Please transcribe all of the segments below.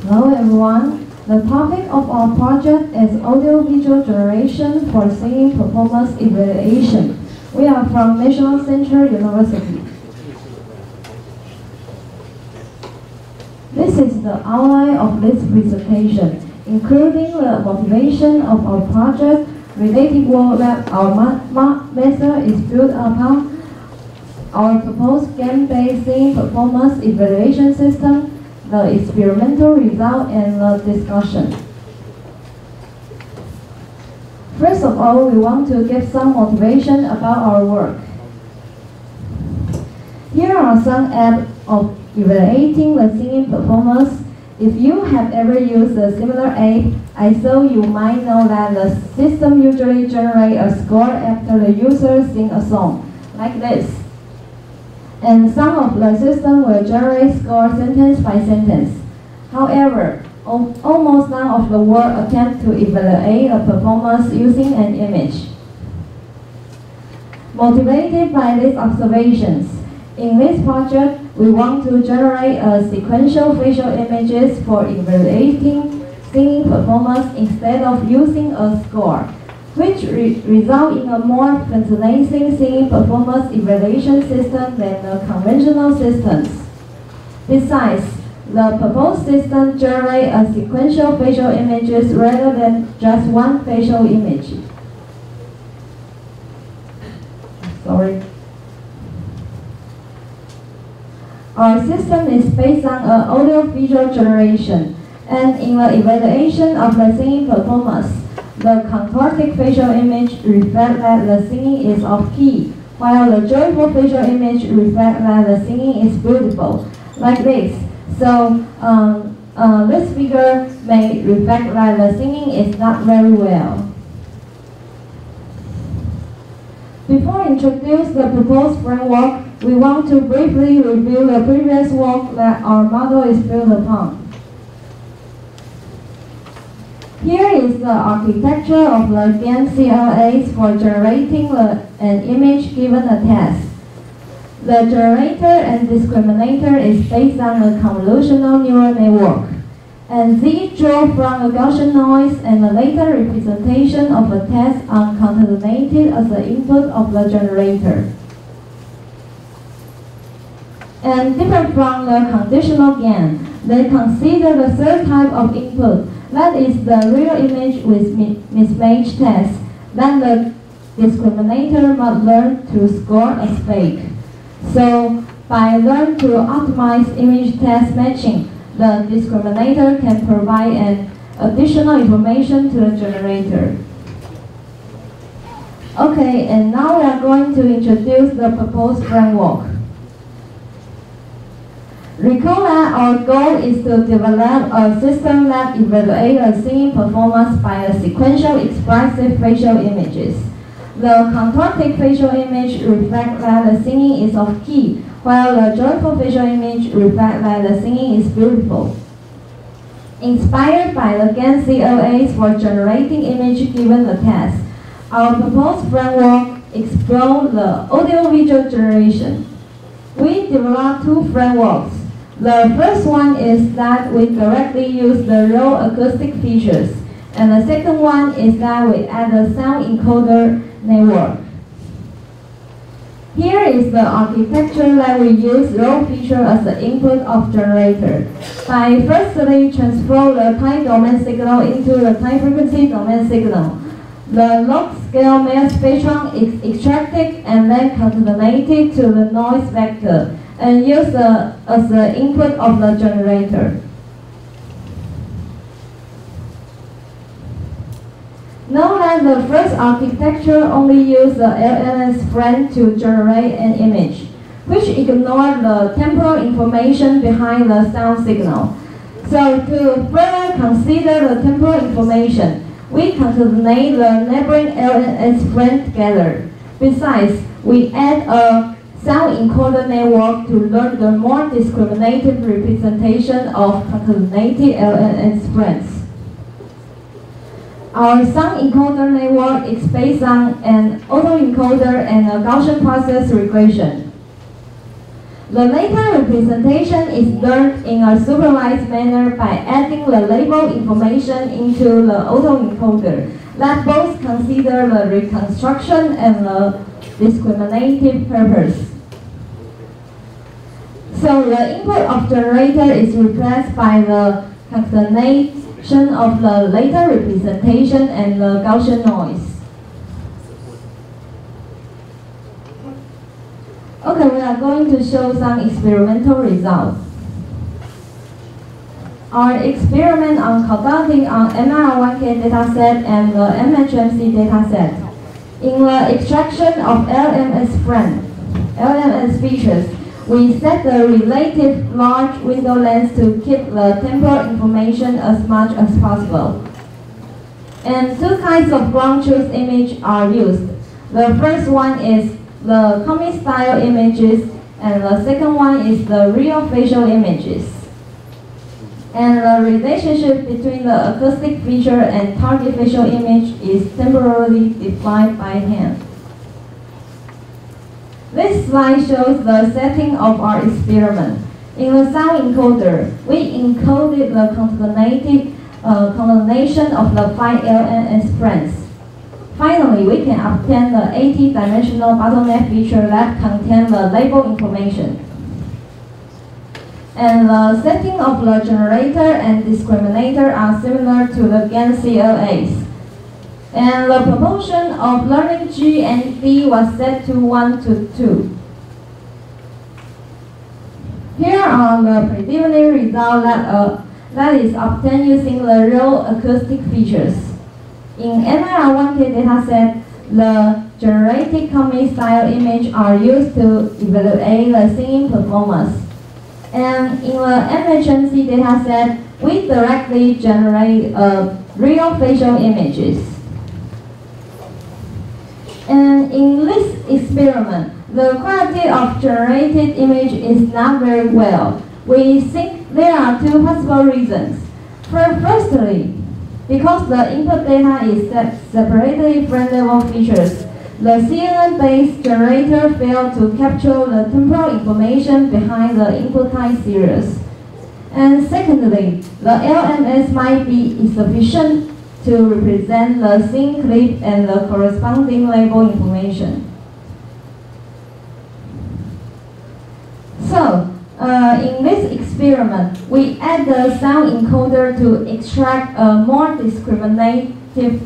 Hello everyone. The topic of our project is audio-visual generation for singing performance evaluation. We are from National Central University. This is the outline of this presentation, including the motivation of our project, related work that our method is built upon, our proposed game-based singing performance evaluation system, the experimental result, and the discussion. First of all, we want to give some motivation about our work. Here are some apps of evaluating the singing performance. If you have ever used a similar app, I thought you might know that the system usually generates a score after the user sings a song, like this. And some of the system will generate score sentence by sentence. However, almost none of the work attempt to evaluate a performance using an image. Motivated by these observations, in this project, we want to generate a sequential facial images for evaluating singing performance instead of using a score, which result in a more fascinating singing performance evaluation system than the conventional systems. Besides, the proposed system generates a sequential facial images rather than just one facial image. Sorry. Our system is based on an audio-visual generation, and in the evaluation of the singing performance, the contorted facial image reflects that the singing is off-key, while the joyful facial image reflects that the singing is beautiful, like this. So, this figure may reflect that the singing is not very well. Before introduce the proposed framework, we want to briefly review the previous work that our model is built upon. Here is the architecture of the GAN CLAs for generating an image given a task. The generator and discriminator is based on a convolutional neural network, and Z draw from a Gaussian noise and a later representation of a task concatenated as the input of the generator. And different from the conditional GAN, they consider the third type of input, that is the real image with mismatched text. Then the discriminator must learn to score as fake. So, by learning to optimize image text matching, the discriminator can provide an additional information to the generator. Okay, and now we are going to introduce the proposed framework. Recall that our goal is to develop a system that evaluates a singing performance by a sequential expressive facial images. The contorted facial image reflects that the singing is off-key, while the joyful facial image reflects that the singing is beautiful. Inspired by the GAN CLAs for generating image given a task, our proposed framework explores the audio-visual generation. We developed two frameworks. The first one is that we directly use the raw acoustic features, and the second one is that we add a sound encoder network. Here is the architecture that we use raw feature as the input of generator. By firstly transfer the time domain signal into the time frequency domain signal, the log scale male spectrum is extracted and then concatenated to the noise vector, and use as the input of the generator. Note that the first architecture only uses the LNS frame to generate an image, which ignores the temporal information behind the sound signal. So to further consider the temporal information, we concatenate the neighboring LNS frame together. Besides, we add a sound encoder network to learn the more discriminated representation of concatenated LNS frames. Our sound encoder network is based on an autoencoder and a Gaussian process regression. The later representation is learned in a supervised manner by adding the label information into the autoencoder that both consider the reconstruction and the discriminative purpose. So the input of generator is replaced by the concatenation of the later representation and the Gaussian noise. Okay, we are going to show some experimental results. Our experiment on conducting on MIR1K dataset and the MHMC dataset. In the extraction of LMS features, we set the relative large window length to keep the temporal information as much as possible. And two kinds of ground truth image are used. The first one is the comic style images, and the second one is the real facial images. And the relationship between the acoustic feature and target facial image is temporarily defined by hand. This slide shows the setting of our experiment. In the sound encoder, we encoded the concatenation of the 5 LNS frames. Finally, we can obtain the 80-dimensional bottleneck feature that contains the label information. And the setting of the generator and discriminator are similar to the GAN CLAs. And the proportion of learning G and D was set to 1:2. Here are the preliminary results that is obtained using the real acoustic features. In MIR1K dataset, the generated comic style image are used to evaluate the singing performance. And in the MHMC dataset, we directly generate real facial images. And in this experiment, the quality of generated image is not very well. We think there are two possible reasons. Firstly, because the input data is separately frame level features, the CNN-based generator failed to capture the temporal information behind the input time series. And secondly, the LMS might be insufficient to represent the scene clip and the corresponding label information. So, in this experiment, we add the sound encoder to extract a more discriminative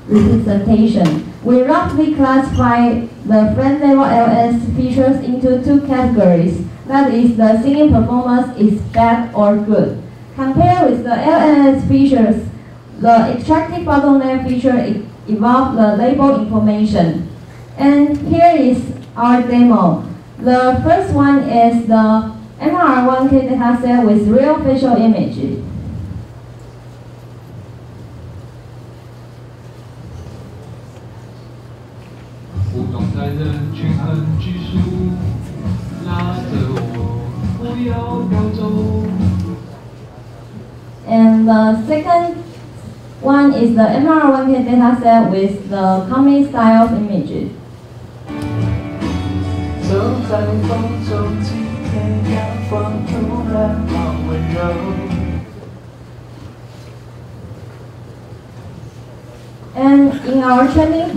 representation. We roughly classify the frame level LS features into two categories. That is, the singing performance is bad or good. Compared with the LNS features, the extracted bottleneck feature evolved the label information. And here is our demo. The first one is the MIR1K dataset with real facial images. And the second one is the MIR1K dataset with the comic style images. And in our training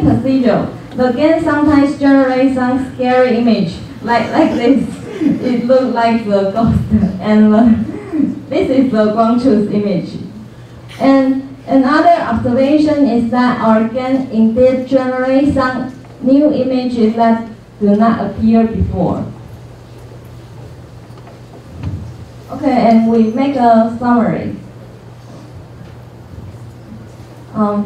procedure, the GAN sometimes generates some scary image, like this. It looks like the ghost, and this is the ground truth image. And another observation is that our GAN indeed generates some new images that do not appear before. Okay, and we make a summary.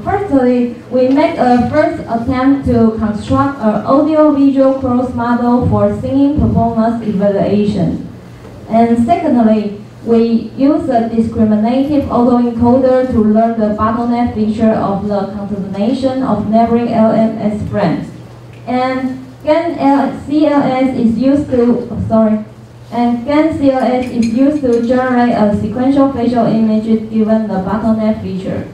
Firstly, we make a first attempt to construct an audio-visual cross model for singing performance evaluation. And secondly, we use a discriminative autoencoder to learn the bottleneck feature of the concatenation of neighboring LMS frames. And GAN CLS is used to generate a sequential facial image given the bottleneck feature.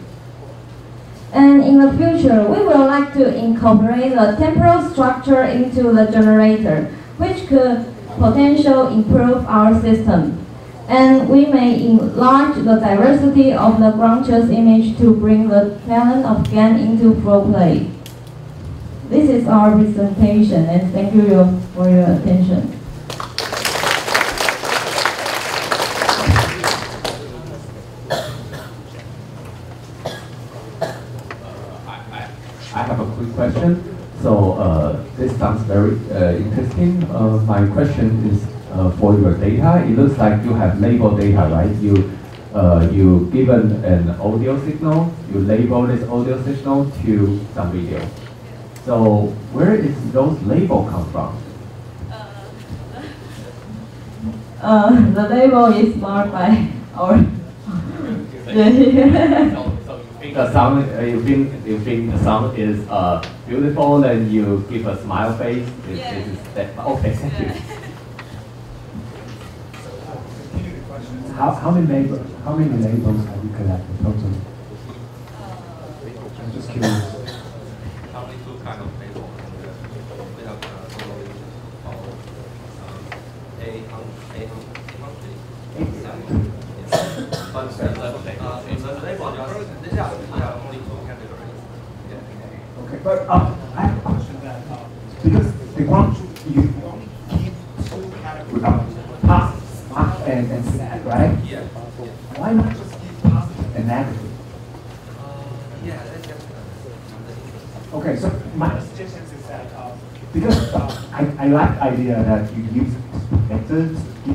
And in the future, we would like to incorporate the temporal structure into the generator, which could potentially improve our system. And we may enlarge the diversity of the ground truth image to bring the talent of GAN into flow play. This is our presentation, and thank you for your attention. I have a quick question. So this sounds very interesting. My question is for your data. It looks like you have label data, right? You given an audio signal, you label this audio signal to some video. So where is those label come from? The label is marked by our. The sound, you think the sound is beautiful, and you give a smile face. Okay, thank you. How many labels have you collected totally? I'm just curious. How many two kind of labels? We have totally Okay, but I have a question that because the ground you only keep two categories, positive, smart, and sad, right? Yeah. Why not just keep positive and negative? Yeah, that's Okay, so my suggestion is that because I like the idea that you use methods to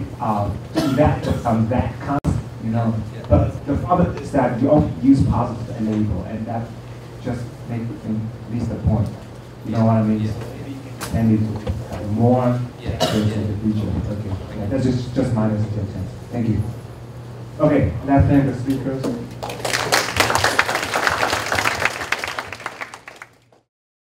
evaluate some bad concepts, you know. Yeah. But the problem is that you only use positive and label, and that just leaves the point. You know what I mean? Yeah. Maybe you can extend it to have more in the future. Okay, yeah, that's just my suggestion. Thank you. Okay, let's thank the speakers.